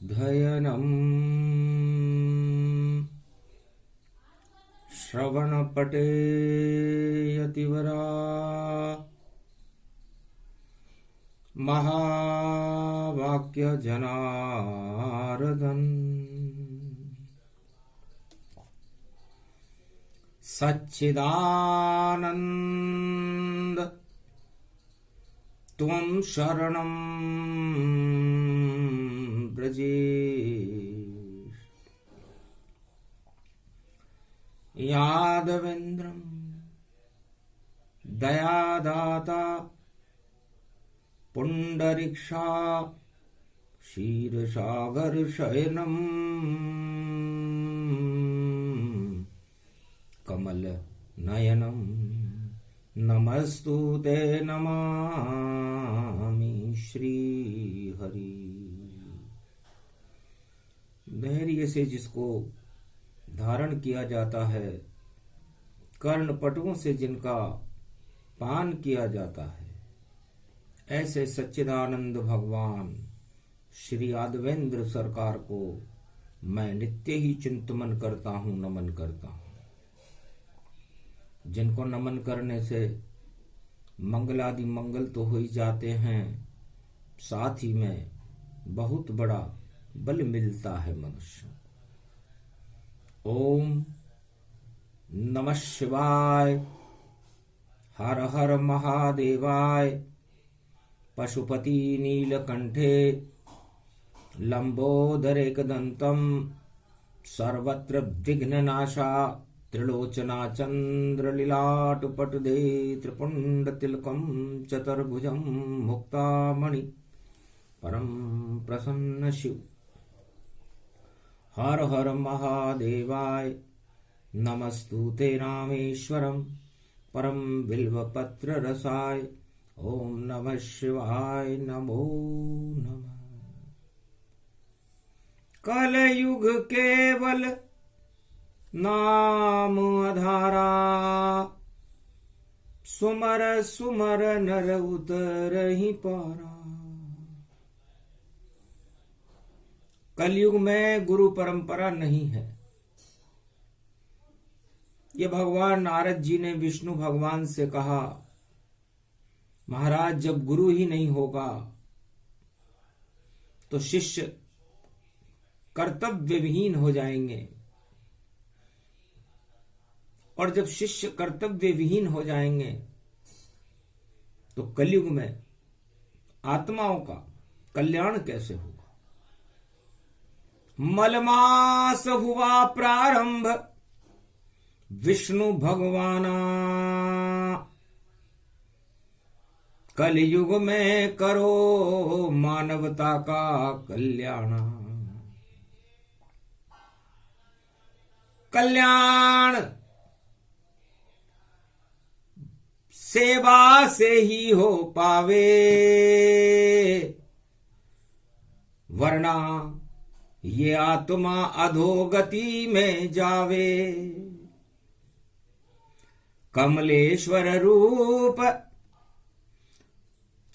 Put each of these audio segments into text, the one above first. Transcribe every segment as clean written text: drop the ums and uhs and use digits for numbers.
धयनम् श्रवणपटे यतिवरा महावाक्य जनार्दन सच्चिदानंद त्वं शरणं ब्रजेश यादवेन्द्रं दयादाता पुंडरीक्षा क्षीरसागर शयनम् कमल नयनम् नमस्तुते नमामि श्री हरि। धैर्य से जिसको धारण किया जाता है, कर्णपटुओं से जिनका पान किया जाता है, ऐसे सच्चिदानंद भगवान श्री यादवेंद्र सरकार को मैं नित्य ही चिंतन करता हूँ, नमन करता हूँ। जिनको नमन करने से मंगलादि मंगल तो हो ही जाते हैं, साथ ही में बहुत बड़ा बल मिलता है मनुष्य। ओम नमः शिवाय। हर हर महादेवाय। पशुपति नीलकंठे लंबोदरेकदंतम सर्वत्र विघ्ननाशा त्रिलोचना चंद्रलीलाटपटुदे त्रिपुंडतिलकं चतुर्भुजं मुक्तामणि परम प्रसन्न शिव। हर हर महादेवाय। नमस्तुते रामेश्वरम परम बिल्वपत्र रसाय। ओम नमः शिवाय। नमो नमः। कलयुग केवल नाम आधारा, सुमर सुमर नर उतरहि पारा। कलयुग में गुरु परंपरा नहीं है। ये भगवान नारद जी ने विष्णु भगवान से कहा, महाराज जब गुरु ही नहीं होगा तो शिष्य कर्तव्य विहीन हो जाएंगे, और जब शिष्य कर्तव्य विहीन हो जाएंगे तो कलयुग में आत्माओं का कल्याण कैसे होगा। मलमास हुआ प्रारंभ विष्णु भगवाना, कलयुग में करो मानवता का कल्याण। कल्याण सेवा से ही हो पावे, वरना ये आत्मा अधोगति में जावे। कमलेश्वर रूप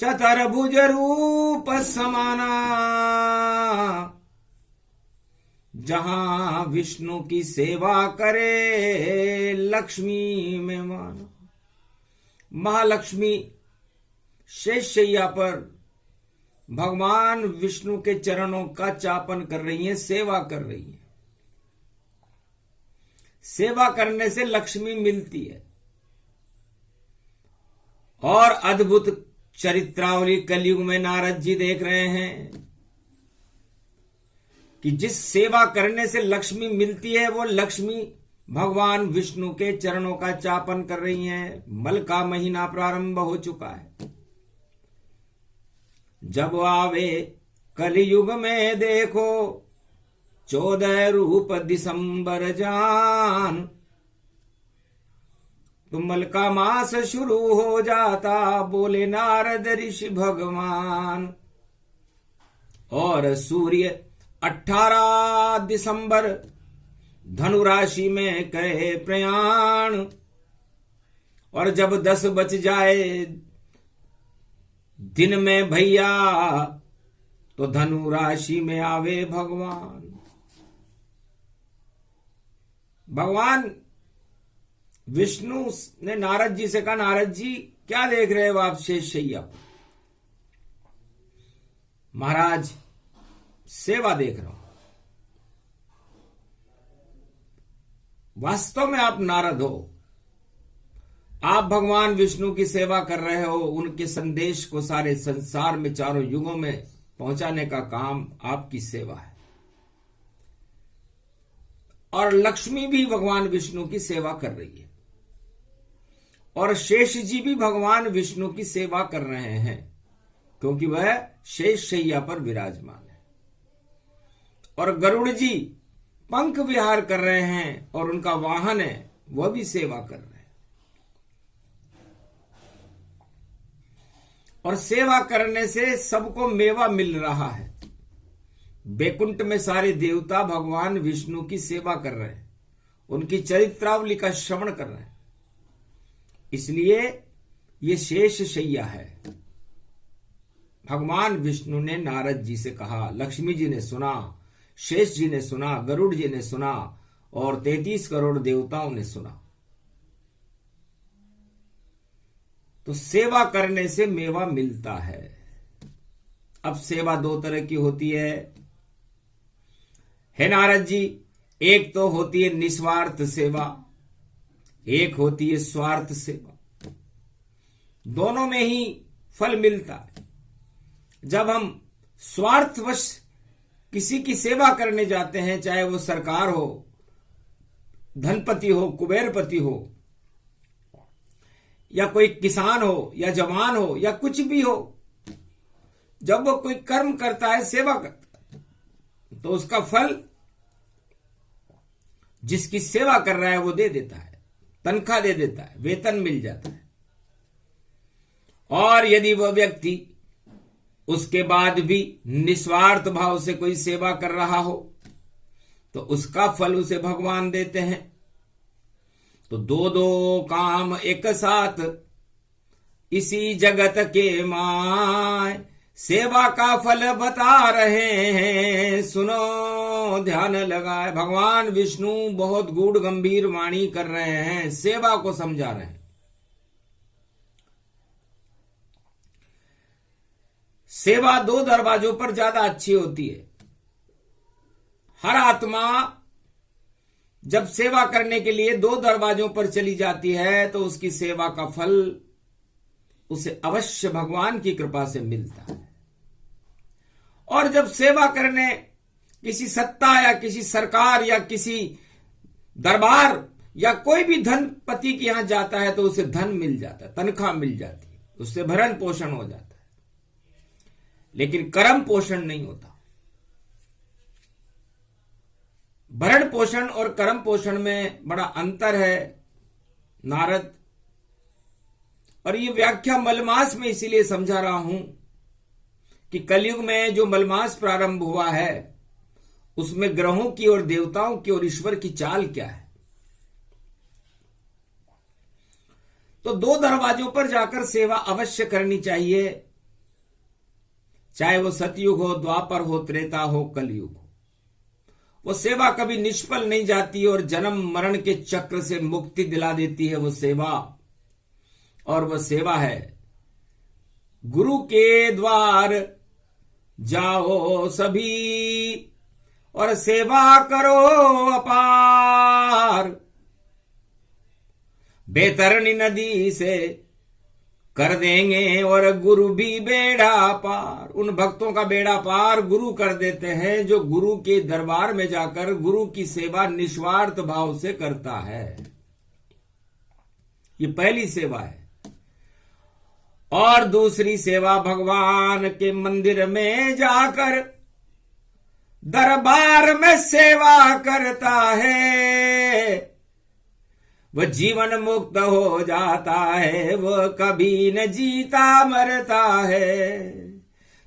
चतुर्भुज रूप समाना, जहां विष्णु की सेवा करे लक्ष्मी में मानो। महालक्ष्मी शेषशैया पर भगवान विष्णु के चरणों का चापन कर रही हैं, सेवा कर रही हैं। सेवा करने से लक्ष्मी मिलती है। और अद्भुत चरित्रावली कलयुग में नारद जी देख रहे हैं कि जिस सेवा करने से लक्ष्मी मिलती है वो लक्ष्मी भगवान विष्णु के चरणों का चापन कर रही हैं। मल का महीना प्रारंभ हो चुका है। जब आवे कलयुग में देखो 14 रूप दिसंबर जान, तो मल का मास शुरू हो जाता, बोले नारद ऋषि भगवान। और सूर्य 18 दिसंबर धनु राशि में करे प्रयाण। और जब 10 बज जाए दिन में भैया तो धनु राशि में आवे भगवान। भगवान विष्णु ने नारद जी से कहा, नारद जी क्या देख रहे हो आप शेष शैया पर? महाराज सेवा देख रहा हूं। वास्तव में आप नारद हो, आप भगवान विष्णु की सेवा कर रहे हो। उनके संदेश को सारे संसार में चारों युगों में पहुंचाने का काम आपकी सेवा है। और लक्ष्मी भी भगवान विष्णु की सेवा कर रही है और शेष जी भी भगवान विष्णु की सेवा कर रहे हैं, क्योंकि वह शेष शैया पर विराजमान है। और गरुड़ जी पंख विहार कर रहे हैं और उनका वाहन है, वह भी सेवा कर रहे हैं। और सेवा करने से सबको मेवा मिल रहा है। बैकुंठ में सारे देवता भगवान विष्णु की सेवा कर रहे हैं, उनकी चरित्रावली का श्रवण कर रहे हैं। इसलिए ये शेष शैया है। भगवान विष्णु ने नारद जी से कहा, लक्ष्मी जी ने सुना, शेष जी ने सुना, गरुड़ जी ने सुना और 33 करोड़ देवताओं ने सुना। तो सेवा करने से मेवा मिलता है। अब सेवा दो तरह की होती है नारद जी। एक तो होती है निस्वार्थ सेवा, एक होती है स्वार्थ सेवा। दोनों में ही फल मिलता है। जब हम स्वार्थवश किसी की सेवा करने जाते हैं, चाहे वो सरकार हो, धनपति हो, कुबेरपति हो, या कोई किसान हो, या जवान हो, या कुछ भी हो, जब वो कोई कर्म करता है, सेवा करता है, तो उसका फल जिसकी सेवा कर रहा है वो दे देता है, तनख्वाह दे देता है, वेतन मिल जाता है। और यदि वह व्यक्ति उसके बाद भी निस्वार्थ भाव से कोई सेवा कर रहा हो, तो उसका फल उसे भगवान देते हैं। तो दो दो काम एक साथ इसी जगत के माय, सेवा का फल बता रहे हैं, सुनो ध्यान लगाए। भगवान विष्णु बहुत गूढ़ गंभीर वाणी कर रहे हैं, सेवा को समझा रहे हैं। सेवा दो दरवाजों पर ज्यादा अच्छी होती है। हर आत्मा जब सेवा करने के लिए दो दरवाजों पर चली जाती है, तो उसकी सेवा का फल उसे अवश्य भगवान की कृपा से मिलता है। और जब सेवा करने किसी सत्ता या किसी सरकार या किसी दरबार या कोई भी धनपति के यहां जाता है, तो उसे धन मिल जाता है, तनख्वाह मिल जाती है, उससे भरण पोषण हो जाता है। लेकिन कर्म पोषण नहीं होता। भरण पोषण और कर्म पोषण में बड़ा अंतर है नारद। और ये व्याख्या मलमास में इसीलिए समझा रहा हूं कि कलयुग में जो मलमास प्रारंभ हुआ है, उसमें ग्रहों की और देवताओं की और ईश्वर की चाल क्या है। तो दो दरवाजों पर जाकर सेवा अवश्य करनी चाहिए, चाहे वो सतयुग हो, द्वापर हो, त्रेता हो, कलयुग हो। वो सेवा कभी निष्फल नहीं जाती और जन्म मरण के चक्र से मुक्ति दिला देती है वो सेवा। और वह सेवा है गुरु के द्वार जाओ सभी और सेवा करो अपार, बैतरणी नदी से कर देंगे और गुरु भी बेड़ा पार। उन भक्तों का बेड़ा पार गुरु कर देते हैं जो गुरु के दरबार में जाकर गुरु की सेवा निस्वार्थ भाव से करता है। ये पहली सेवा है। और दूसरी सेवा भगवान के मंदिर में जाकर दरबार में सेवा करता है, वह जीवन मुक्त हो जाता है, वह कभी न जीता मरता है।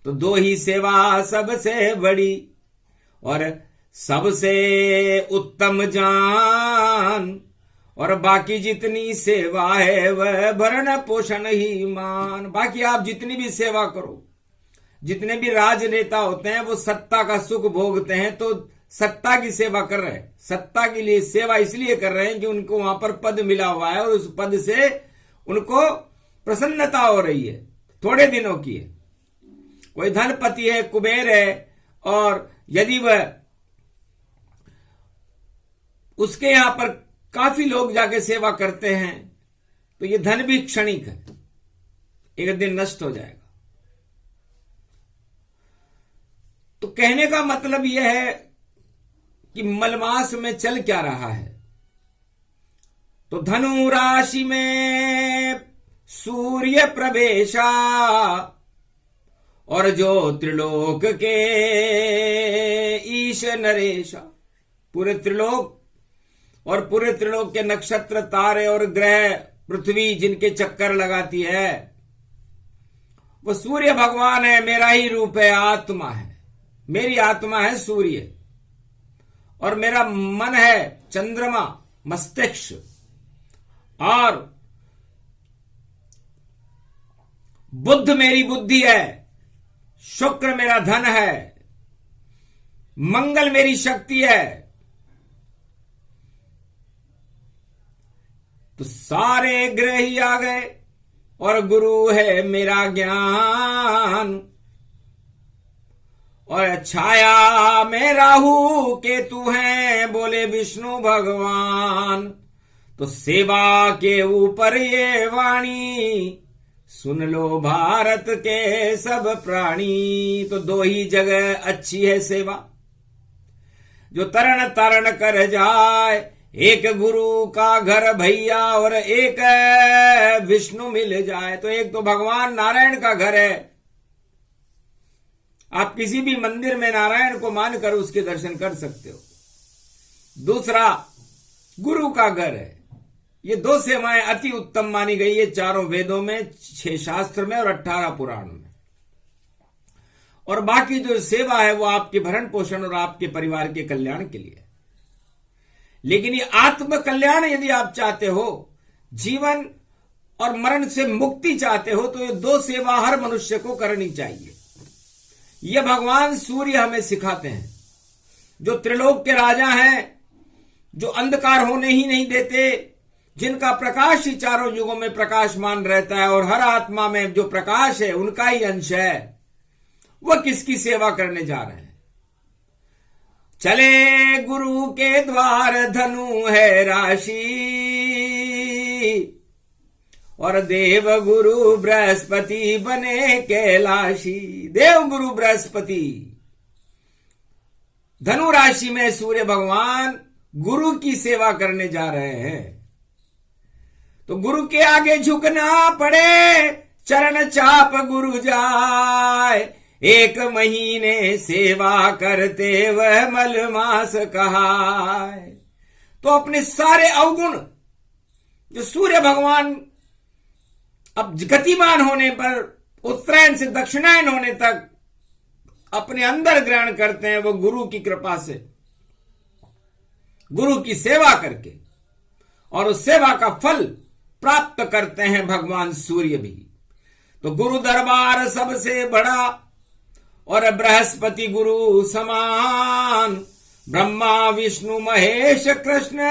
तो दो ही सेवा सबसे बड़ी और सबसे उत्तम जान, और बाकी जितनी सेवा है वह भरण पोषण ही मान। बाकी आप जितनी भी सेवा करो, जितने भी राजनेता होते हैं वो सत्ता का सुख भोगते हैं, तो सत्ता की सेवा कर रहे हैं, सत्ता के लिए सेवा इसलिए कर रहे हैं कि उनको वहां पर पद मिला हुआ है और उस पद से उनको प्रसन्नता हो रही है, थोड़े दिनों की है। कोई धनपति है, कुबेर है, और यदि वह उसके यहां पर काफी लोग जाके सेवा करते हैं तो ये धन भी क्षणिक है, एक दिन नष्ट हो जाएगा। तो कहने का मतलब यह है कि मलमास में चल क्या रहा है। तो धनु राशि में सूर्य प्रवेशा, और जो त्रिलोक के ईश नरेशा, पूरे त्रिलोक और पूरे त्रिलोक के नक्षत्र, तारे और ग्रह, पृथ्वी जिनके चक्कर लगाती है वो सूर्य भगवान है। मेरा ही रूप है, आत्मा है, मेरी आत्मा है सूर्य, और मेरा मन है चंद्रमा, मस्तिष्क, और बुद्ध मेरी बुद्धि है, शुक्र मेरा धन है, मंगल मेरी शक्ति है। तो सारे ग्रह ही आ गए, और गुरु है मेरा ज्ञान, और छाया में राहु केतु हैं, बोले विष्णु भगवान। तो सेवा के ऊपर ये वाणी, सुन लो भारत के सब प्राणी। तो दो ही जगह अच्छी है सेवा, जो तरण तरण कर जाए, एक गुरु का घर भैया और एक विष्णु मिल जाए। तो एक तो भगवान नारायण का घर है, आप किसी भी मंदिर में नारायण को मानकर उसके दर्शन कर सकते हो। दूसरा गुरु का घर है। ये दो सेवाएं अति उत्तम मानी गई है चारों वेदों में, 6 शास्त्र में और 18 पुराण में। और बाकी जो सेवा है वो आपके भरण पोषण और आपके परिवार के कल्याण के लिए। लेकिन ये आत्म कल्याण यदि आप चाहते हो, जीवन और मरण से मुक्ति चाहते हो, तो ये दो सेवा हर मनुष्य को करनी चाहिए। ये भगवान सूर्य हमें सिखाते हैं, जो त्रिलोक के राजा हैं, जो अंधकार होने ही नहीं देते, जिनका प्रकाश ही चारों युगों में प्रकाशमान रहता है, और हर आत्मा में जो प्रकाश है उनका ही अंश है। वह किसकी सेवा करने जा रहे हैं? चले गुरु के द्वार, धनु है राशि, और देव गुरु बृहस्पति बने कैलाशी। देव गुरु बृहस्पति, धनु राशि में सूर्य भगवान गुरु की सेवा करने जा रहे हैं। तो गुरु के आगे झुकना पड़े, चरण चाप गुरु जाए, 1 महीने सेवा करते वह मलमास कहाय। तो अपने सारे अवगुण जो सूर्य भगवान अब गतिमान होने पर, उत्तरायण से दक्षिणायन होने तक अपने अंदर ग्रहण करते हैं, वो गुरु की कृपा से, गुरु की सेवा करके, और उस सेवा का फल प्राप्त करते हैं भगवान सूर्य भी। तो गुरु दरबार सबसे बड़ा, और बृहस्पति गुरु समान, ब्रह्मा विष्णु महेश कृष्ण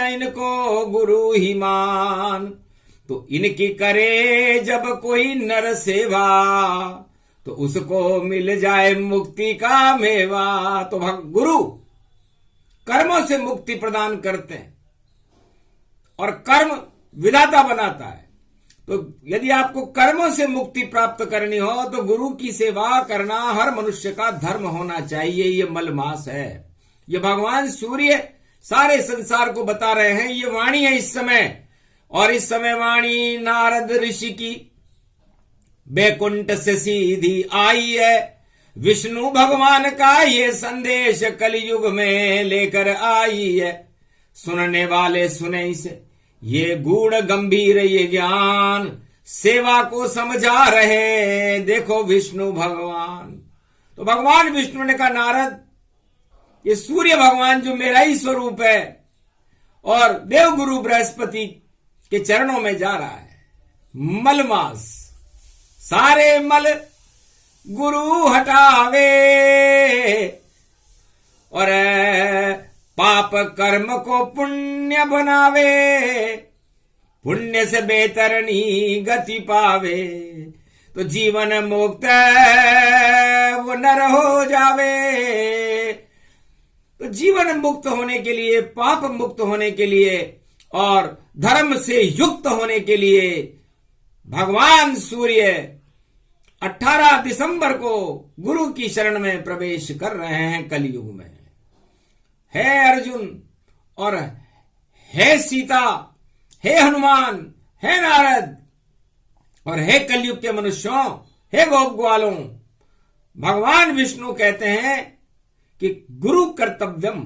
इनको गुरु ही मान। तो इनकी करे जब कोई नर सेवा, तो उसको मिल जाए मुक्ति का मेवा। तो गुरु कर्मों से मुक्ति प्रदान करते हैं, और कर्म विधाता बनाता है। तो यदि आपको कर्मों से मुक्ति प्राप्त करनी हो, तो गुरु की सेवा करना हर मनुष्य का धर्म होना चाहिए। ये मलमास है, ये भगवान सूर्य सारे संसार को बता रहे हैं। ये वाणी है इस समय, और इस समय वाणी नारद ऋषि की बैकुंठ से सीधी आई है। विष्णु भगवान का ये संदेश कलयुग में लेकर आई है। सुनने वाले सुने इसे, ये गूढ़ गंभीर ये ज्ञान, सेवा को समझा रहे देखो विष्णु भगवान। तो भगवान विष्णु ने कहा, नारद, ये सूर्य भगवान जो मेरा ही स्वरूप है, और देवगुरु बृहस्पति के चरणों में जा रहा है। मलमास सारे मल गुरु हटावे और पाप कर्म को पुण्य बनावे, पुण्य से बेतरनी गति पावे, तो जीवन मुक्त वो नर हो जावे। तो जीवन मुक्त होने के लिए, पाप मुक्त होने के लिए और धर्म से युक्त होने के लिए भगवान सूर्य 18 दिसंबर को गुरु की शरण में प्रवेश कर रहे हैं कलयुग में। हे अर्जुन और हे सीता, हे हनुमान, हे नारद और हे कलयुग के मनुष्यों, हे गोप ग्वालों, भगवान विष्णु कहते हैं कि गुरु कर्तव्यम,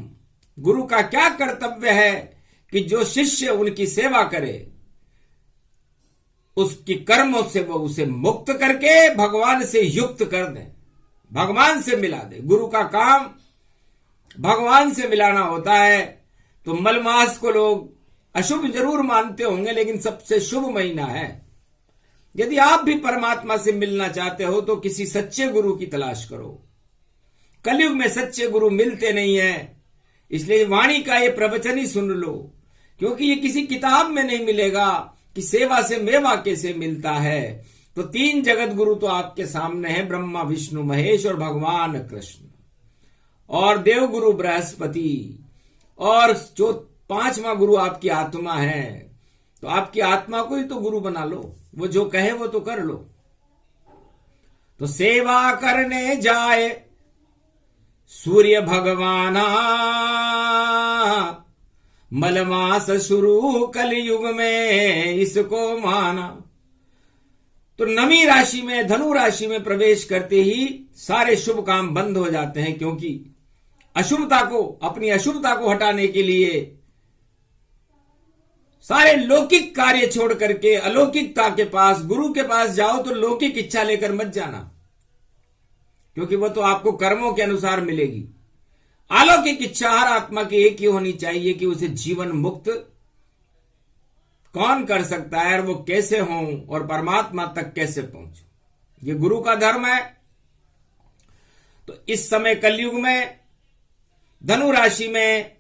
गुरु का क्या कर्तव्य है कि जो शिष्य उनकी सेवा करे उसकी कर्मों से वो उसे मुक्त करके भगवान से युक्त कर दे, भगवान से मिला दे। गुरु का काम भगवान से मिलाना होता है। तो मलमास को लोग अशुभ जरूर मानते होंगे, लेकिन सबसे शुभ महीना है। यदि आप भी परमात्मा से मिलना चाहते हो तो किसी सच्चे गुरु की तलाश करो। कलयुग में सच्चे गुरु मिलते नहीं है, इसलिए वाणी का ये प्रवचन ही सुन लो, क्योंकि ये किसी किताब में नहीं मिलेगा कि सेवा से मेवा कैसे मिलता है। तो 3 जगत गुरु तो आपके सामने हैं, ब्रह्मा विष्णु महेश और भगवान कृष्ण और देवगुरु बृहस्पति, और जो 5वां गुरु आपकी आत्मा है। तो आपकी आत्मा को ही तो गुरु बना लो, वो जो कहे वो तो कर लो। तो सेवा करने जाए सूर्य भगवाना, मलमास शुरू कलयुग में इसको माना। तो नवी राशि में, धनु राशि में प्रवेश करते ही सारे शुभ काम बंद हो जाते हैं, क्योंकि अशुभता को, अपनी अशुभता को हटाने के लिए सारे लौकिक कार्य छोड़ करके अलौकिकता के पास, गुरु के पास जाओ। तो लौकिक इच्छा लेकर मत जाना, क्योंकि वो तो आपको कर्मों के अनुसार मिलेगी। अलौकिक इच्छा हर आत्मा की एक ही होनी चाहिए कि उसे जीवन मुक्त कौन कर सकता है और वो कैसे हो और परमात्मा तक कैसे पहुंचे। ये गुरु का धर्म है। तो इस समय कलयुग में धनु राशि में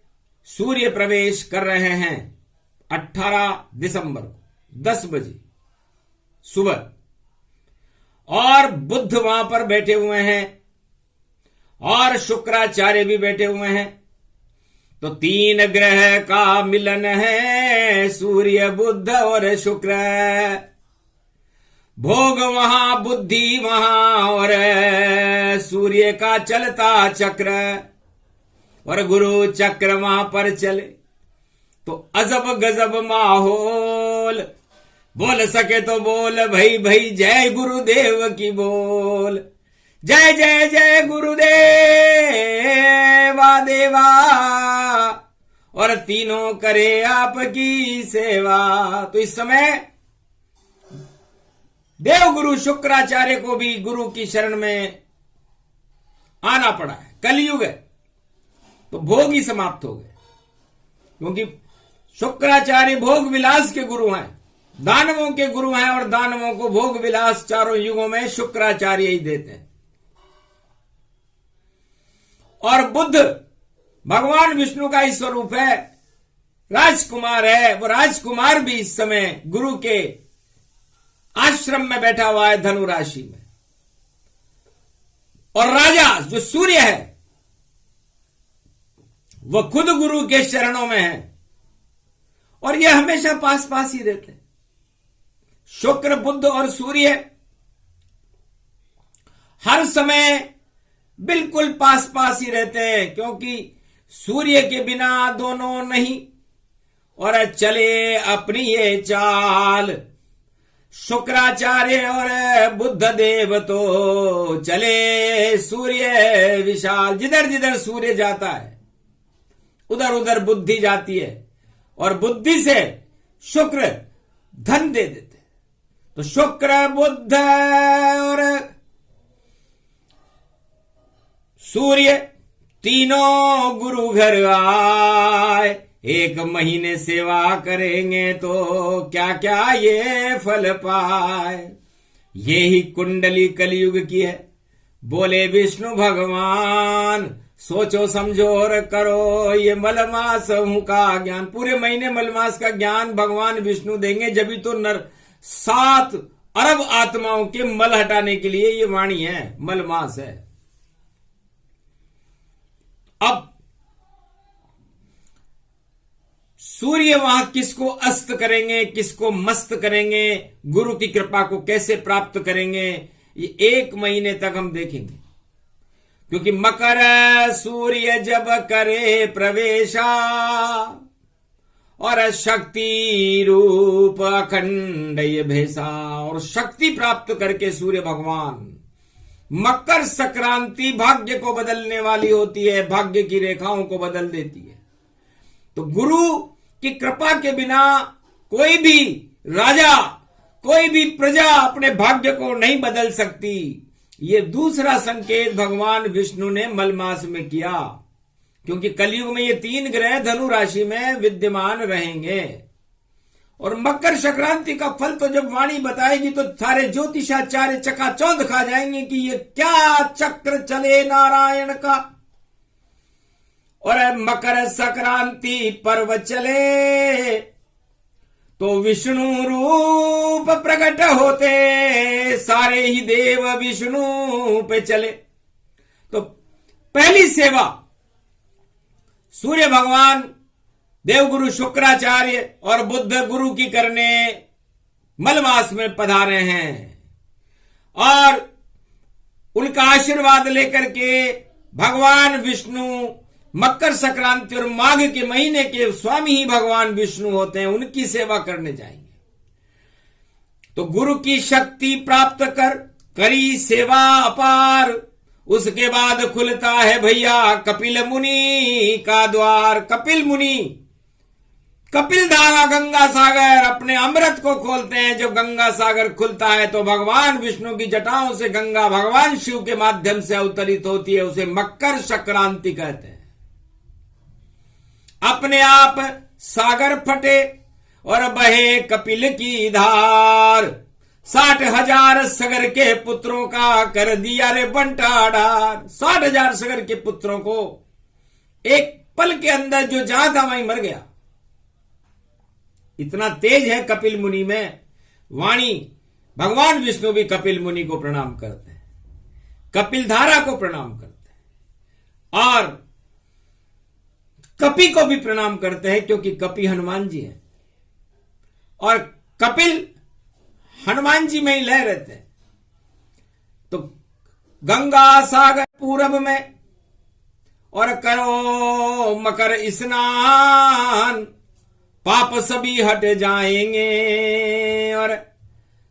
सूर्य प्रवेश कर रहे हैं 18 दिसंबर को 10 बजे सुबह, और बुध वहां पर बैठे हुए हैं और शुक्राचार्य भी बैठे हुए हैं। तो 3 ग्रह का मिलन है, सूर्य बुध और शुक्र। भोग वहां, बुद्धि वहां और सूर्य का चलता चक्र, और गुरु चक्र वहां पर चले। तो अजब गजब माहौल, बोल सके तो बोल भई भई जय गुरुदेव की बोल, जय जय जय गुरुदेवा देवा, और तीनों करे आपकी सेवा। तो इस समय देव गुरु शुक्राचार्य को भी गुरु की शरण में आना पड़ा है। कलयुग है तो भोग ही समाप्त हो गए, क्योंकि शुक्राचार्य भोग विलास के गुरु हैं, दानवों के गुरु हैं, और दानवों को भोग विलास चारों युगों में शुक्राचार्य ही देते हैं। और बुद्ध भगवान विष्णु का ही स्वरूप है, राजकुमार है। वो राजकुमार भी इस समय गुरु के आश्रम में बैठा हुआ है धनु राशि में। और राजा जो सूर्य है वह खुद गुरु के चरणों में है, और यह हमेशा पास पास ही रहते हैं। शुक्र, बुध और सूर्य हर समय बिल्कुल पास पास ही रहते हैं, क्योंकि सूर्य के बिना दोनों नहीं, और चले अपनी ये चाल। शुक्राचार्य और बुद्ध देव तो चले सूर्य विशाल। जिधर जिधर सूर्य जाता है उधर उधर बुद्धि जाती है, और बुद्धि से शुक्र धन दे देते। तो शुक्र, बुध और सूर्य तीनों गुरु घर आए, एक महीने सेवा करेंगे तो क्या क्या ये फल पाए। ये ही कुंडली कलयुग की है, बोले विष्णु भगवान। सोचो समझो और करो ये मलमास का ज्ञान। पूरे महीने मलमास का ज्ञान भगवान विष्णु देंगे, जब भी तो नर 7 अरब आत्माओं के मल हटाने के लिए ये वाणी है, मलमास है। अब सूर्य वहां किसको अस्त करेंगे, किसको मस्त करेंगे, गुरु की कृपा को कैसे प्राप्त करेंगे, ये 1 महीने तक हम देखेंगे। क्योंकि मकर सूर्य जब करे प्रवेशा और शक्ति रूप अखंड ये भेसा। और शक्ति प्राप्त करके सूर्य भगवान, मकर संक्रांति भाग्य को बदलने वाली होती है, भाग्य की रेखाओं को बदल देती है। तो गुरु की कृपा के बिना कोई भी राजा, कोई भी प्रजा अपने भाग्य को नहीं बदल सकती। ये दूसरा संकेत भगवान विष्णु ने मलमास में किया, क्योंकि कलयुग में ये 3 ग्रह धनु राशि में विद्यमान रहेंगे। और मकर संक्रांति का फल तो जब वाणी बताएगी तो सारे ज्योतिषाचार्य चकाचौंध खा जाएंगे कि ये क्या चक्र चले नारायण का। और मकर संक्रांति पर्व चले तो विष्णु रूप प्रकट होते, सारे ही देव विष्णु पे चले। तो पहली सेवा सूर्य भगवान, देवगुरु शुक्राचार्य और बुद्ध गुरु की करने मलमास में पधारे हैं। और उनका आशीर्वाद लेकर के भगवान विष्णु मकर संक्रांति और माघ के महीने के स्वामी ही भगवान विष्णु होते हैं, उनकी सेवा करने जाएंगे। तो गुरु की शक्ति प्राप्त करी सेवा अपार, उसके बाद खुलता है भैया कपिल मुनि का द्वार। कपिल मुनि कपिल धारा गंगा सागर अपने अमृत को खोलते हैं। जब गंगा सागर खुलता है तो भगवान विष्णु की जटाओं से गंगा भगवान शिव के माध्यम से अवतरित होती है, उसे मकर संक्रांति कहते हैं। अपने आप सागर फटे और बहे कपिल की धार, 60,000 सगर के पुत्रों का कर दिया रे बंटाढार। 60,000 सगर के पुत्रों को एक पल के अंदर जो जहां था वहीं मर गया। इतना तेज है कपिल मुनि में वाणी। भगवान विष्णु भी कपिल मुनि को प्रणाम करते हैं, कपिल धारा को प्रणाम करते हैं और कपि को भी प्रणाम करते हैं, क्योंकि कपि हनुमान जी हैं और कपिल हनुमान जी में ही लय रहते हैं। तो गंगा सागर पूरब में और करो मकर स्नान, पाप सभी हट जाएंगे और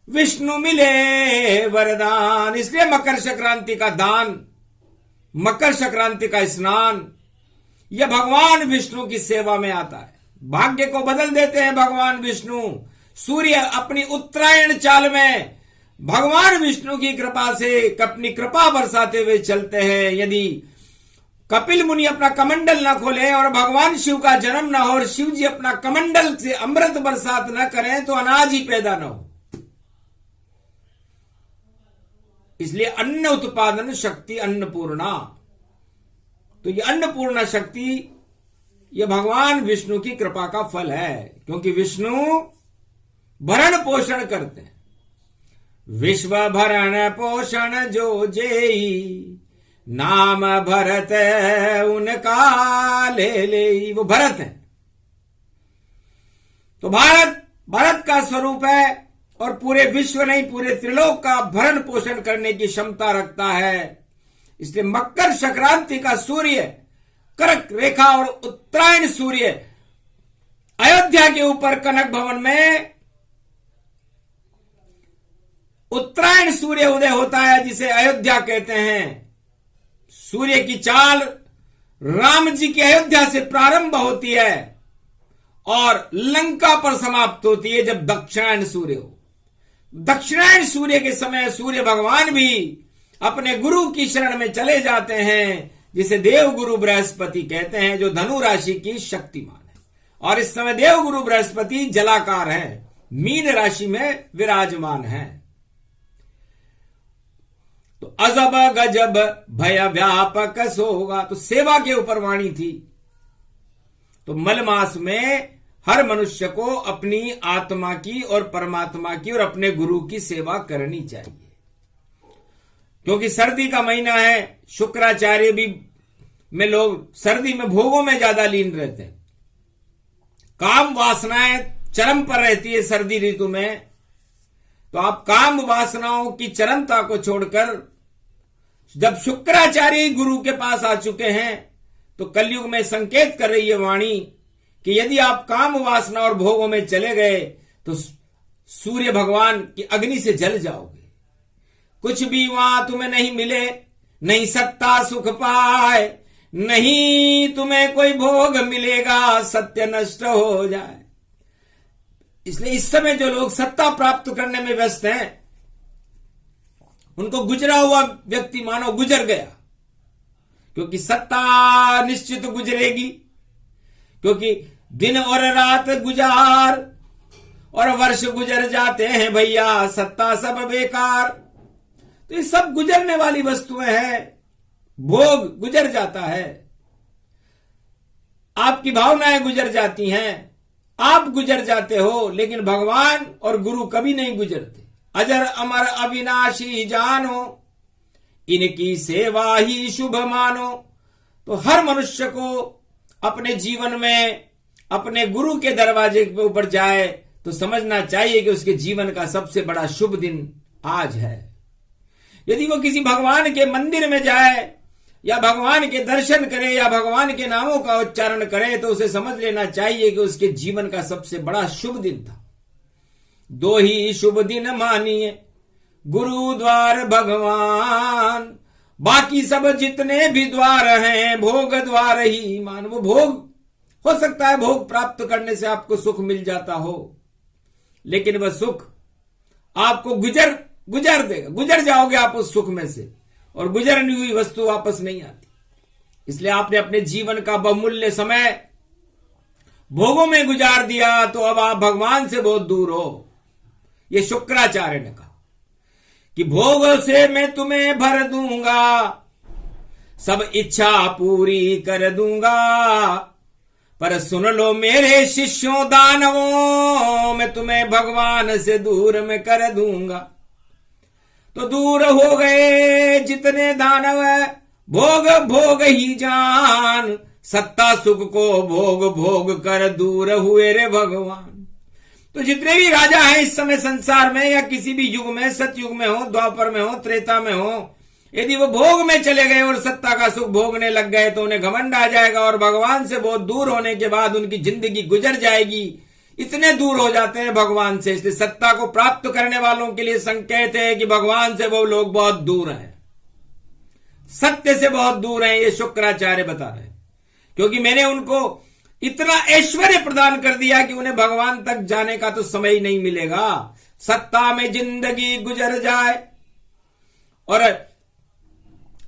विष्णु मिले वरदान। इसलिए मकर संक्रांति का दान, मकर संक्रांति का स्नान, यह भगवान विष्णु की सेवा में आता है। भाग्य को बदल देते हैं भगवान विष्णु। सूर्य अपनी उत्तरायण चाल में भगवान विष्णु की कृपा से अपनी कृपा बरसाते हुए चलते हैं। यदि कपिल मुनि अपना कमंडल न खोले और भगवान शिव का जन्म न हो और शिव जी अपना कमंडल से अमृत बरसात न करें तो अनाज ही पैदा न हो। इसलिए अन्न उत्पादन शक्ति अन्नपूर्णा। तो ये अन्नपूर्णा शक्ति ये भगवान विष्णु की कृपा का फल है, क्योंकि विष्णु भरण पोषण करते हैं। विश्व भरण पोषण जो जेई, नाम भरत उनका ले। वो भरत है। तो भारत का स्वरूप है और पूरे विश्व नहीं पूरे त्रिलोक का भरण पोषण करने की क्षमता रखता है। इसलिए मकर संक्रांति का सूर्य कर्क रेखा और उत्तरायण सूर्य अयोध्या के ऊपर कनक भवन में उत्तरायण सूर्य उदय होता है, जिसे अयोध्या कहते हैं। सूर्य की चाल राम जी की अयोध्या से प्रारंभ होती है और लंका पर समाप्त होती है जब दक्षिणायन सूर्य हो। दक्षिणायन सूर्य के समय सूर्य भगवान भी अपने गुरु की शरण में चले जाते हैं, जिसे देव गुरु बृहस्पति कहते हैं, जो धनु राशि की शक्तिमान है। और इस समय देव गुरु बृहस्पति जलाकार है, मीन राशि में विराजमान है। तो अजब गजब भय व्यापक सोगा, तो सेवा के ऊपर वाणी थी। तो मल मास में हर मनुष्य को अपनी आत्मा की और परमात्मा की और अपने गुरु की सेवा करनी चाहिए, क्योंकि सर्दी का महीना है। शुक्राचार्य भी में लोग सर्दी में भोगों में ज्यादा लीन रहते हैं। काम वासनाएं चरम पर रहती है सर्दी ऋतु में। तो आप काम वासनाओं की चरमता को छोड़कर जब शुक्राचार्य गुरु के पास आ चुके हैं, तो कलयुग में संकेत कर रही है वाणी कि यदि आप काम वासना और भोगों में चले गए तो सूर्य भगवान की अग्नि से जल जाओगे। कुछ भी वहां तुम्हें नहीं मिले, नहीं सत्ता सुख पाए, नहीं तुम्हें कोई भोग मिलेगा, सत्य नष्ट हो जाए। इसलिए इस समय जो लोग सत्ता प्राप्त करने में व्यस्त हैं, उनको गुजरा हुआ व्यक्ति मानो गुजर गया, क्योंकि सत्ता निश्चित गुजरेगी। क्योंकि दिन और रात गुजार और वर्ष गुजर जाते हैं भैया, सत्ता सब बेकार। तो ये सब गुजरने वाली वस्तुएं हैं, भोग गुजर जाता है, आपकी भावनाएं गुजर जाती हैं, आप गुजर जाते हो, लेकिन भगवान और गुरु कभी नहीं गुजरते। अजर अमर अविनाशी जानो, इनकी सेवा ही शुभ मानो। तो हर मनुष्य को अपने जीवन में अपने गुरु के दरवाजे के ऊपर जाए तो समझना चाहिए कि उसके जीवन का सबसे बड़ा शुभ दिन आज है। यदि वो किसी भगवान के मंदिर में जाए या भगवान के दर्शन करे या भगवान के नामों का उच्चारण करे, तो उसे समझ लेना चाहिए कि उसके जीवन का सबसे बड़ा शुभ दिन था। दो ही शुभ दिन मानिए, गुरु द्वार भगवान, बाकी सब जितने भी द्वार हैं भोग द्वार ही मान। वो भोग हो सकता है भोग प्राप्त करने से आपको सुख मिल जाता हो, लेकिन वह सुख आपको गुजर देगा, गुजर जाओगे आप उस सुख में से, और गुजरनी हुई वस्तु वापस नहीं आती। इसलिए आपने अपने जीवन का बहुमूल्य समय भोगों में गुजार दिया, तो अब आप भगवान से बहुत दूर हो। ये शुक्राचार्य ने कहा कि भोगों से मैं तुम्हें भर दूंगा, सब इच्छा पूरी कर दूंगा, पर सुन लो मेरे शिष्यों दानवों, मैं तुम्हें भगवान से दूर में कर दूंगा। तो दूर हो गए जितने दानव, भोग भोग ही जान, सत्ता सुख को भोग भोग कर दूर हुए रे भगवान। तो जितने भी राजा हैं इस समय संसार में या किसी भी युग में, सतयुग में हो, द्वापर में हो, त्रेता में हो, यदि वो भोग में चले गए और सत्ता का सुख भोगने लग गए तो उन्हें घमंड आ जाएगा, और भगवान से बहुत दूर होने के बाद उनकी जिंदगी गुजर जाएगी। इतने दूर हो जाते हैं भगवान से। इसलिए सत्ता को प्राप्त करने वालों के लिए संकेत है कि भगवान से वो लोग बहुत दूर हैं, सत्य से बहुत दूर हैं। ये शुक्राचार्य बता रहे हैं, क्योंकि मैंने उनको इतना ऐश्वर्य प्रदान कर दिया कि उन्हें भगवान तक जाने का तो समय ही नहीं मिलेगा। सत्ता में जिंदगी गुजर जाए और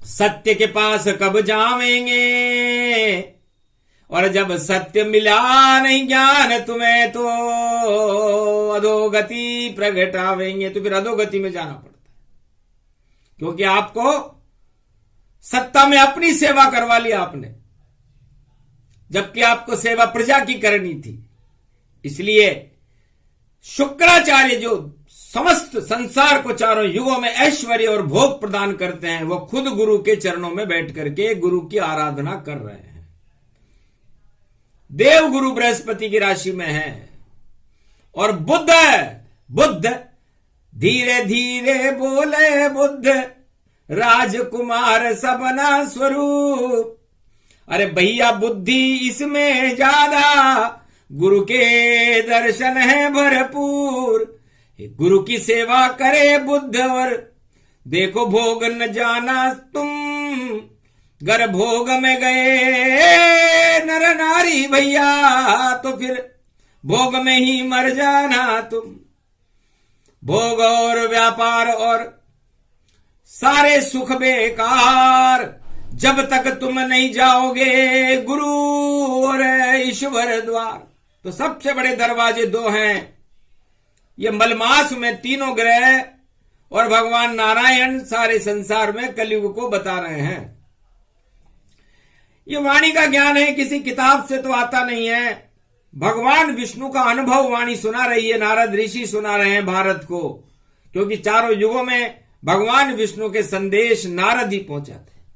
सत्य के पास कब जावेंगे, और जब सत्य मिला नहीं ज्ञान तुम्हें तो अधोगति प्रगटावेंगे। तो फिर अधोगति में जाना पड़ता है, क्योंकि आपको सत्ता में अपनी सेवा करवा लिया आपने, जबकि आपको सेवा प्रजा की करनी थी। इसलिए शुक्राचार्य जो समस्त संसार को चारों युगों में ऐश्वर्य और भोग प्रदान करते हैं, वो खुद गुरु के चरणों में बैठ करके गुरु की आराधना कर रहे हैं। देव गुरु बृहस्पति की राशि में है, और बुद्ध धीरे धीरे बोले बुद्ध, राजकुमार सबना स्वरूप। अरे भैया बुद्धि इसमें ज्यादा, गुरु के दर्शन है भरपूर। गुरु की सेवा करे बुद्ध, और देखो भोग न जाना तुम, गर भोग में गए नर नारी भैया, तो फिर भोग में ही मर जाना तुम। भोग और व्यापार और सारे सुख बेकार, जब तक तुम नहीं जाओगे गुरु और ईश्वर द्वार। तो सबसे बड़े दरवाजे दो हैं। ये मलमास में तीनों ग्रह और भगवान नारायण सारे संसार में कलयुग को बता रहे हैं। ये वाणी का ज्ञान है, किसी किताब से तो आता नहीं है। भगवान विष्णु का अनुभव वाणी सुना रही है, नारद ऋषि सुना रहे हैं भारत को, क्योंकि चारों युगों में भगवान विष्णु के संदेश नारद ही पहुंचाते हैं।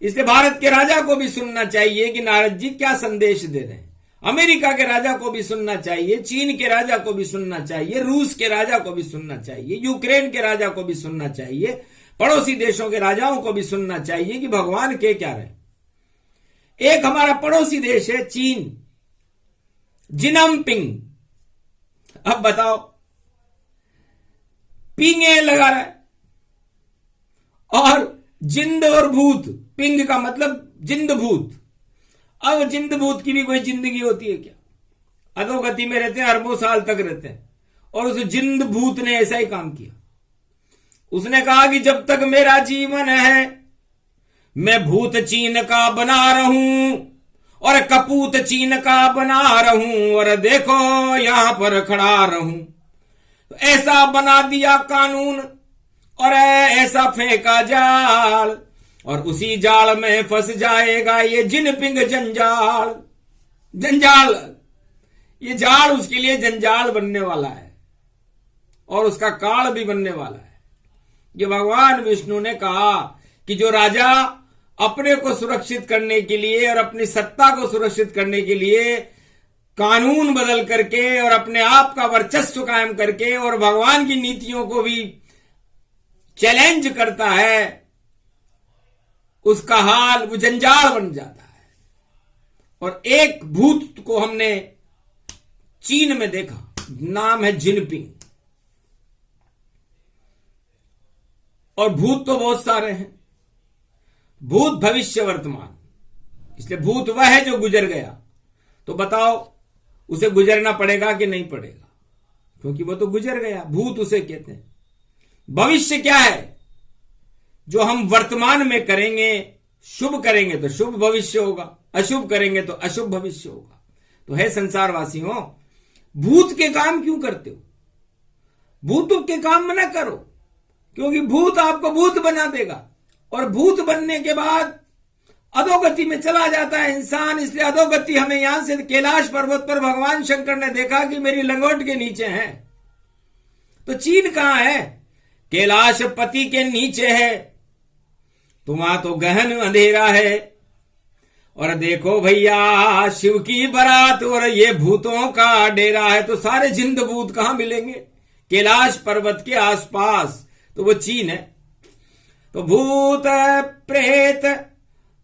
इसलिए भारत के राजा को भी सुनना चाहिए कि नारद जी क्या संदेश दे रहे हैं। अमेरिका के राजा को भी सुनना चाहिए, चीन के राजा को भी सुनना चाहिए, रूस के राजा को भी सुनना चाहिए, यूक्रेन के राजा को भी सुनना चाहिए, पड़ोसी देशों के राजाओं को भी सुनना चाहिए कि भगवान के क्या रहे। एक हमारा पड़ोसी देश है चीन, जिनपिंग। अब बताओ, पिंगे लगा रहा है, और जिंद और भूत, पिंग का मतलब जिंद भूत। अब जिंद भूत की भी कोई जिंदगी होती है क्या? अधोगति में रहते हैं, अरबों साल तक रहते हैं। और उस जिंद भूत ने ऐसा ही काम किया। उसने कहा कि जब तक मेरा जीवन है मैं भूत चीन का बना रहूं और कपूत चीन का बना रहूं, और देखो यहां पर खड़ा रहूं। तो ऐसा बना दिया कानून और ऐसा फेंका जाल, और उसी जाल में फंस जाएगा ये जिनपिंग जंजाल। जंजाल, ये जाल उसके लिए जंजाल बनने वाला है और उसका काल भी बनने वाला है। ये भगवान विष्णु ने कहा कि जो राजा अपने को सुरक्षित करने के लिए और अपनी सत्ता को सुरक्षित करने के लिए कानून बदल करके और अपने आप का वर्चस्व कायम करके और भगवान की नीतियों को भी चैलेंज करता है, उसका हाल वो जंजाल बन जाता है। और एक भूत को हमने चीन में देखा, नाम है जिनपिंग। और भूत तो बहुत सारे हैं, भूत भविष्य वर्तमान। इसलिए भूत वह है जो गुजर गया। तो बताओ उसे गुजरना पड़ेगा कि नहीं पड़ेगा? क्योंकि वो तो गुजर गया, भूत उसे कहते हैं। भविष्य क्या है? जो हम वर्तमान में करेंगे, शुभ करेंगे तो शुभ भविष्य होगा, अशुभ करेंगे तो अशुभ भविष्य होगा। तो है संसारवासियों, भूत के काम क्यों करते हो? भूतों के काम मना करो, क्योंकि भूत आपको भूत बना देगा और भूत बनने के बाद अधोगति में चला जाता है इंसान। इसलिए अधोगति हमें यहां से कैलाश पर्वत पर भगवान शंकर ने देखा कि मेरी लंगोट के नीचे है। तो चीन कहां है? कैलाश पति के नीचे है। तो वहां तो गहन अंधेरा है। और देखो भैया, शिव की बारात और ये भूतों का डेरा है। तो सारे जिंद भूत कहां मिलेंगे? कैलाश पर्वत के आसपास। तो वो चीन है। तो भूत प्रेत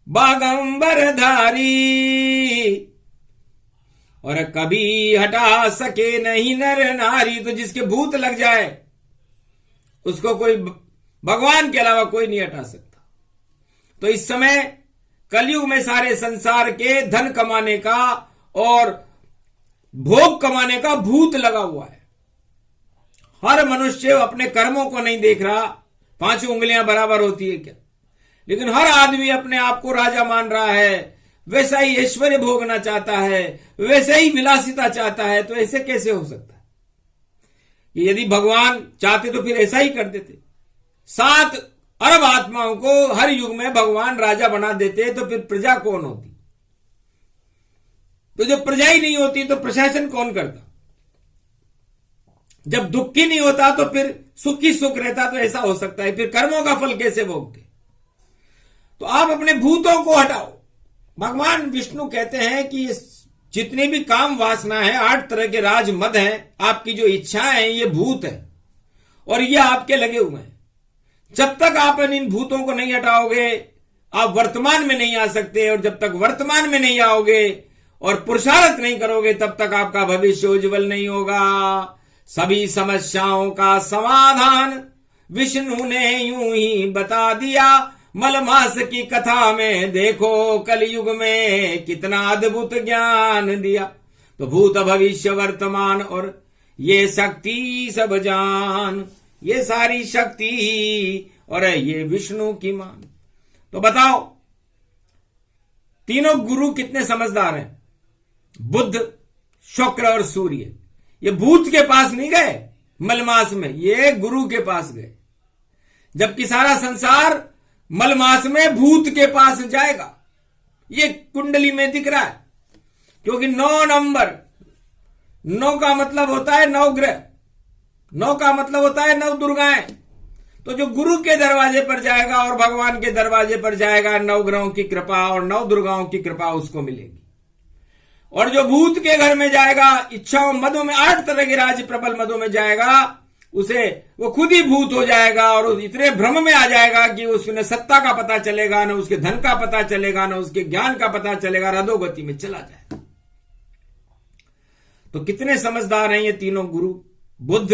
बागंबर धारी, और कभी हटा सके नहीं नर नारी। तो जिसके भूत लग जाए उसको कोई भगवान के अलावा कोई नहीं हटा सकता। तो इस समय कलयुग में सारे संसार के धन कमाने का और भोग कमाने का भूत लगा हुआ है। हर मनुष्य अपने कर्मों को नहीं देख रहा। 5 उंगलियां बराबर होती है क्या? लेकिन हर आदमी अपने आप को राजा मान रहा है, वैसा ही ऐश्वर्य भोगना चाहता है, वैसे ही विलासिता चाहता है। तो ऐसे कैसे हो सकता है? यदि भगवान चाहते तो फिर ऐसा ही कर देते। 7 अरब आत्माओं को हर युग में भगवान राजा बना देते, तो फिर प्रजा कौन होती? तो जब प्रजा ही नहीं होती तो प्रशासन कौन करता? जब दुखी नहीं होता तो फिर सुखी सुख रहता। तो ऐसा हो सकता है, फिर कर्मों का फल कैसे भोगते? तो आप अपने भूतों को हटाओ। भगवान विष्णु कहते हैं कि जितनी भी काम वासना है, 8 तरह के राज मद हैं, आपकी जो इच्छाएं हैं, ये भूत है और ये आपके लगे हुए हैं। जब तक आप इन भूतों को नहीं हटाओगे, आप वर्तमान में नहीं आ सकते। और जब तक वर्तमान में नहीं आओगे और पुरुषार्थ नहीं करोगे, तब तक आपका भविष्य उज्जवल नहीं होगा। सभी समस्याओं का समाधान विष्णु ने यूं ही बता दिया। मलमास की कथा में देखो कलयुग में कितना अद्भुत ज्ञान दिया। तो भूत भविष्य वर्तमान और ये शक्ति सब जान, ये सारी शक्ति और ये विष्णु की मान। तो बताओ तीनों गुरु कितने समझदार हैं? बुद्ध, शुक्र और सूर्य, ये भूत के पास नहीं गए मलमास में, ये गुरु के पास गए। जबकि सारा संसार मलमास में भूत के पास जाएगा, ये कुंडली में दिख रहा है। क्योंकि 9 नंबर, 9 का मतलब होता है 9 ग्रह, 9 का मतलब होता है 9 दुर्गाएं। तो जो गुरु के दरवाजे पर जाएगा और भगवान के दरवाजे पर जाएगा, 9 ग्रहों की कृपा और 9 दुर्गाओं की कृपा उसको मिलेगी। और जो भूत के घर में जाएगा, इच्छाओं मदों में, 8 तरह के राज प्रबल मदों में जाएगा, उसे वो खुद ही भूत हो जाएगा और इतने भ्रम में आ जाएगा कि उसने सत्ता का पता चलेगा, न उसके धन का पता चलेगा, न उसके ज्ञान का पता चलेगा, अधोगति में चला जाएगा। तो कितने समझदार हैं ये तीनों गुरु, बुध,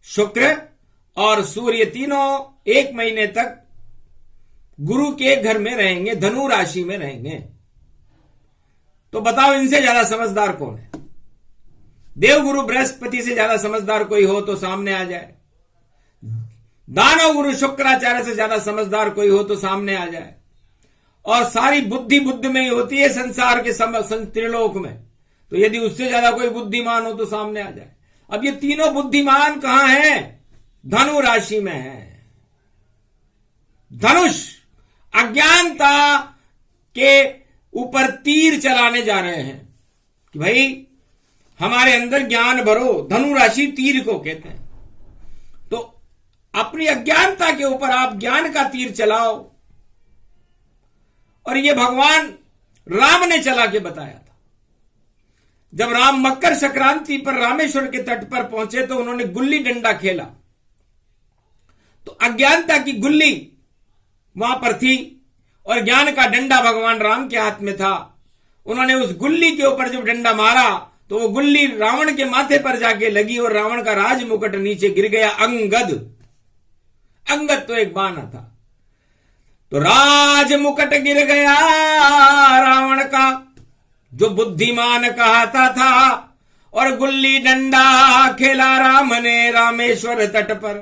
शुक्र और सूर्य, तीनों 1 महीने तक गुरु के घर में रहेंगे, धनु राशि में रहेंगे। तो बताओ इनसे ज्यादा समझदार कौन है? देवगुरु बृहस्पति से ज्यादा समझदार कोई हो तो सामने आ जाए। दानव गुरु शुक्राचार्य से ज्यादा समझदार कोई हो तो सामने आ जाए। और सारी बुद्धि बुद्ध में ही होती है संसार के त्रिलोक में, तो यदि उससे ज्यादा कोई बुद्धिमान हो तो सामने आ जाए। अब ये तीनों बुद्धिमान कहां हैं? धनु राशि में है। धनुष अज्ञानता के ऊपर तीर चलाने जा रहे हैं कि भाई हमारे अंदर ज्ञान भरो। धनु राशि तीर को कहते हैं। तो अपनी अज्ञानता के ऊपर आप ज्ञान का तीर चलाओ। और ये भगवान राम ने चला के बताया था। जब राम मकर संक्रांति पर रामेश्वर के तट पर पहुंचे तो उन्होंने गुल्ली डंडा खेला। तो अज्ञानता की गुल्ली वहां पर थी और ज्ञान का डंडा भगवान राम के हाथ में था। उन्होंने उस गुल्ली के ऊपर जब डंडा मारा तो वो गुल्ली रावण के माथे पर जाके लगी और रावण का राज मुकुट नीचे गिर गया। अंगद तो एक बाना था, तो राज मुकुट गिर गया रावण का, जो बुद्धिमान कहता था। और गुल्ली डंडा खेला राम ने रामेश्वर तट पर,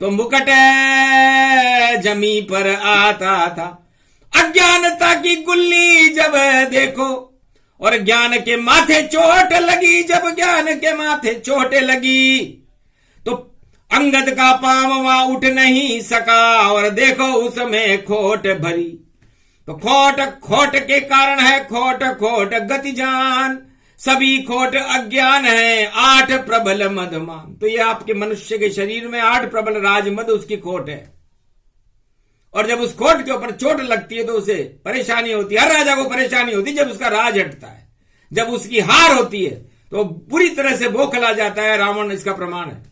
तो मुकुट जमी पर आता था। अज्ञानता की गुल्ली जब देखो और ज्ञान के माथे चोट लगी, जब ज्ञान के माथे चोट लगी तो अंगद का पांव वहां उठ नहीं सका और देखो उसमें खोट भरी। तो खोट के कारण है खोट गति जान, सभी खोट अज्ञान है 8 प्रबल मदमान। तो ये आपके मनुष्य के शरीर में 8 प्रबल राजमद उसकी खोट है। और जब उस खोट के ऊपर चोट लगती है तो उसे परेशानी होती है। हर राजा को परेशानी होती है जब उसका राज हटता है। जब उसकी हार होती है तो बुरी तरह से बौखला जाता है। रावण इसका प्रमाण है,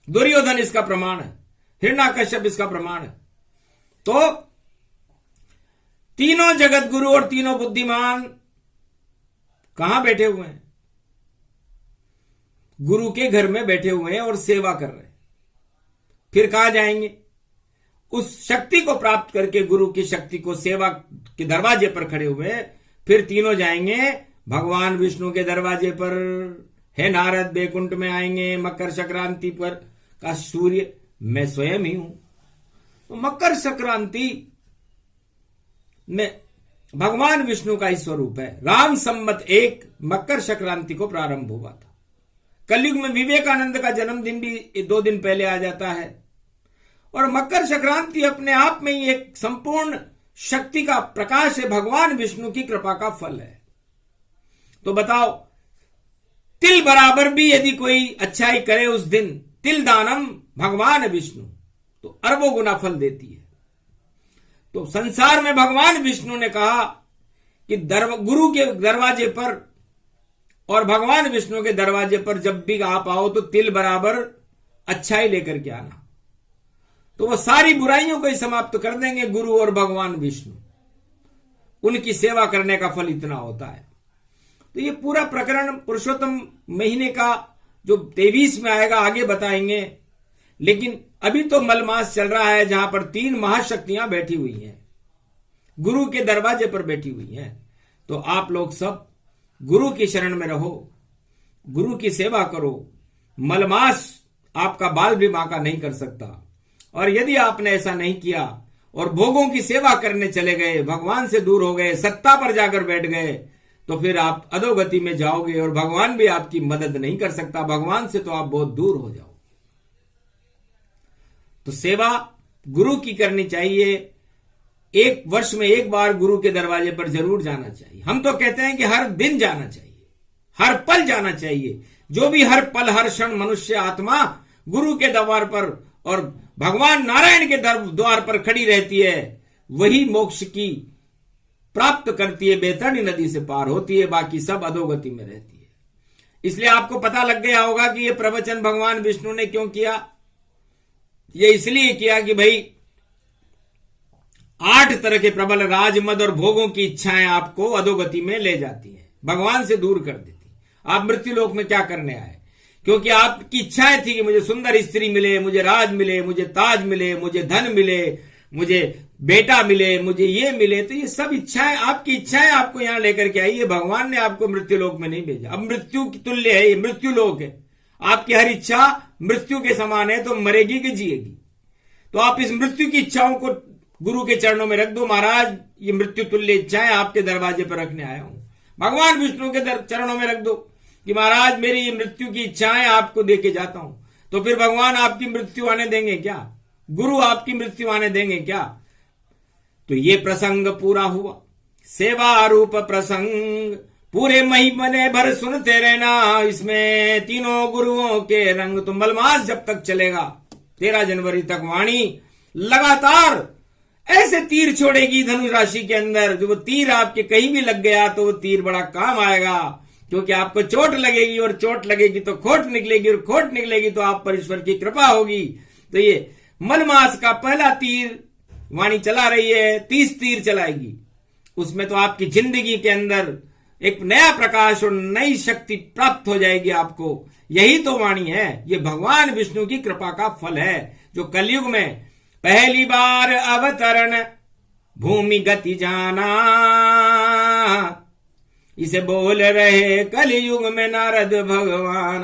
दुर्योधन इसका प्रमाण है, हिरण्याकश्यप इसका प्रमाण है। तो तीनों जगत गुरु और तीनों बुद्धिमान कहां बैठे हुए हैं? गुरु के घर में बैठे हुए हैं और सेवा कर रहे हैं। फिर कहां जाएंगे? उस शक्ति को प्राप्त करके, गुरु की शक्ति को, सेवा के दरवाजे पर खड़े हुए फिर तीनों जाएंगे भगवान विष्णु के दरवाजे पर। हे नारद, बैकुंठ में आएंगे मकर संक्रांति पर। का सूर्य मैं स्वयं ही हूं। तो मकर संक्रांति में भगवान विष्णु का ही स्वरूप है। राम संवत 1 मकर संक्रांति को प्रारंभ हुआ था। कलयुग में विवेकानंद का जन्मदिन भी 2 दिन पहले आ जाता है। और मकर संक्रांति अपने आप में ही एक संपूर्ण शक्ति का प्रकाश है, भगवान विष्णु की कृपा का फल है। तो बताओ, तिल बराबर भी यदि कोई अच्छाई करे उस दिन, तिल दानम भगवान विष्णु, तो अरबों गुना फल देती है। तो संसार में भगवान विष्णु ने कहा कि गुरु के दरवाजे पर और भगवान विष्णु के दरवाजे पर जब भी आप आओ तो तिल बराबर अच्छाई लेकर के आना। तो वो सारी बुराइयों को ही समाप्त कर देंगे गुरु और भगवान विष्णु। उनकी सेवा करने का फल इतना होता है। तो ये पूरा प्रकरण पुरुषोत्तम महीने का जो 23 में आएगा आगे बताएंगे। लेकिन अभी तो मलमास चल रहा है जहां पर 3 महाशक्तियां बैठी हुई हैं, गुरु के दरवाजे पर बैठी हुई हैं। तो आप लोग सब गुरु की शरण में रहो, गुरु की सेवा करो। मलमास आपका बाल भी बांका नहीं कर सकता। और यदि आपने ऐसा नहीं किया और भोगों की सेवा करने चले गए, भगवान से दूर हो गए, सत्ता पर जाकर बैठ गए, तो फिर आप अधोगति में जाओगे और भगवान भी आपकी मदद नहीं कर सकता। भगवान से तो आप बहुत दूर हो जाओगे। तो सेवा गुरु की करनी चाहिए। एक वर्ष में एक बार गुरु के दरवाजे पर जरूर जाना चाहिए। हम तो कहते हैं कि हर दिन जाना चाहिए, हर पल जाना चाहिए। जो भी हर पल हर क्षण मनुष्य आत्मा गुरु के द्वार पर और भगवान नारायण के द्वार पर खड़ी रहती है, वही मोक्ष की प्राप्त करती है, बैतरणी नदी से पार होती है, बाकी सब अधोगति में रहती है। इसलिए आपको पता लग गया होगा कि यह प्रवचन भगवान विष्णु ने क्यों किया। यह इसलिए किया कि भाई 8 तरह के प्रबल राजमद और भोगों की इच्छाएं आपको अधोगति में ले जाती हैं, भगवान से दूर कर देती। आप मृत्यु लोक में क्या करने आए? क्योंकि आपकी इच्छाएं थी कि मुझे सुंदर स्त्री मिले, मुझे राज मिले, मुझे ताज मिले, मुझे धन मिले, मुझे बेटा मिले, मुझे ये मिले। तो ये सब इच्छाएं, आपकी इच्छाएं आपको यहां लेकर के आई है। भगवान ने आपको मृत्यु लोक में नहीं भेजा। अब मृत्यु की तुल्य है, ये मृत्यु लोक है। आपकी हर इच्छा मृत्यु के समान है, तो मरेगी कि जिएगी। तो आप इस मृत्यु की इच्छाओं को गुरु के चरणों में रख दो। महाराज, ये मृत्यु तुल्य इच्छाएं आपके दरवाजे पर रखने आया हूं। भगवान विष्णु के चरणों में रख दो कि महाराज, मेरी ये मृत्यु की इच्छाएं आपको देके जाता हूं। तो फिर भगवान आपकी मृत्यु आने देंगे क्या? गुरु आपकी मृत्यु आने देंगे क्या? तो ये प्रसंग पूरा हुआ, सेवा रूप प्रसंग। पूरे महीने भर सुनते रहना, इसमें तीनों गुरुओं के रंग। तो मलमास जब तक चलेगा, 13 जनवरी तक वाणी लगातार ऐसे तीर छोड़ेगी धनुष राशि के अंदर। जो वो तीर आपके कहीं भी लग गया तो वो तीर बड़ा काम आएगा, क्योंकि आपको चोट लगेगी, और चोट लगेगी तो खोट निकलेगी, और खोट निकलेगी तो आप पर ईश्वर की कृपा होगी। तो ये मलमास का पहला तीर वाणी चला रही है, 30 तीर चलाएगी। उसमें तो आपकी जिंदगी के अंदर एक नया प्रकाश और नई शक्ति प्राप्त हो जाएगी आपको। यही तो वाणी है, ये भगवान विष्णु की कृपा का फल है, जो कलयुग में पहली बार अवतरण भूमि गति जाना। इसे बोल रहे कलयुग में नारद भगवान।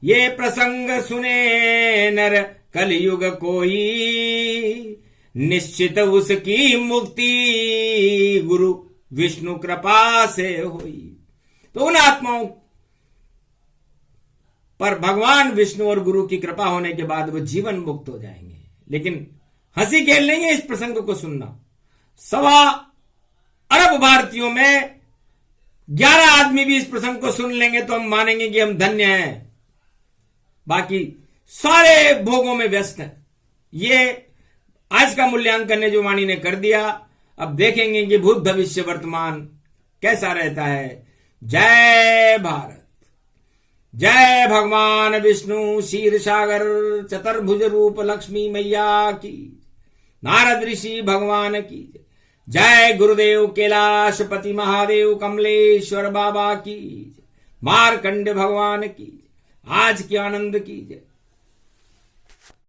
ये प्रसंग सुने नर कलयुग कोई, निश्चित उसकी मुक्ति गुरु विष्णु कृपा से हुई। तो उन आत्माओं पर भगवान विष्णु और गुरु की कृपा होने के बाद वो जीवन मुक्त हो जाएंगे। लेकिन हंसी खेल नहीं है इस प्रसंग को सुनना। 1.25 अरब भारतीयों में 11 आदमी भी इस प्रसंग को सुन लेंगे तो हम मानेंगे कि हम धन्य हैं। बाकी सारे भोगों में व्यस्त हैं। ये आज का मूल्यांकन ने जो वाणी ने कर दिया। अब देखेंगे कि भूत भविष्य वर्तमान कैसा रहता है। जय भारत, जय भगवान विष्णु क्षीर सागर चतुर्भुज रूप लक्ष्मी मैया की, नारद ऋषि भगवान की जय, गुरुदेव कैलाशपति महादेव कमलेश्वर बाबा की, मार्कंड भगवान की, आज के आनंद की जय।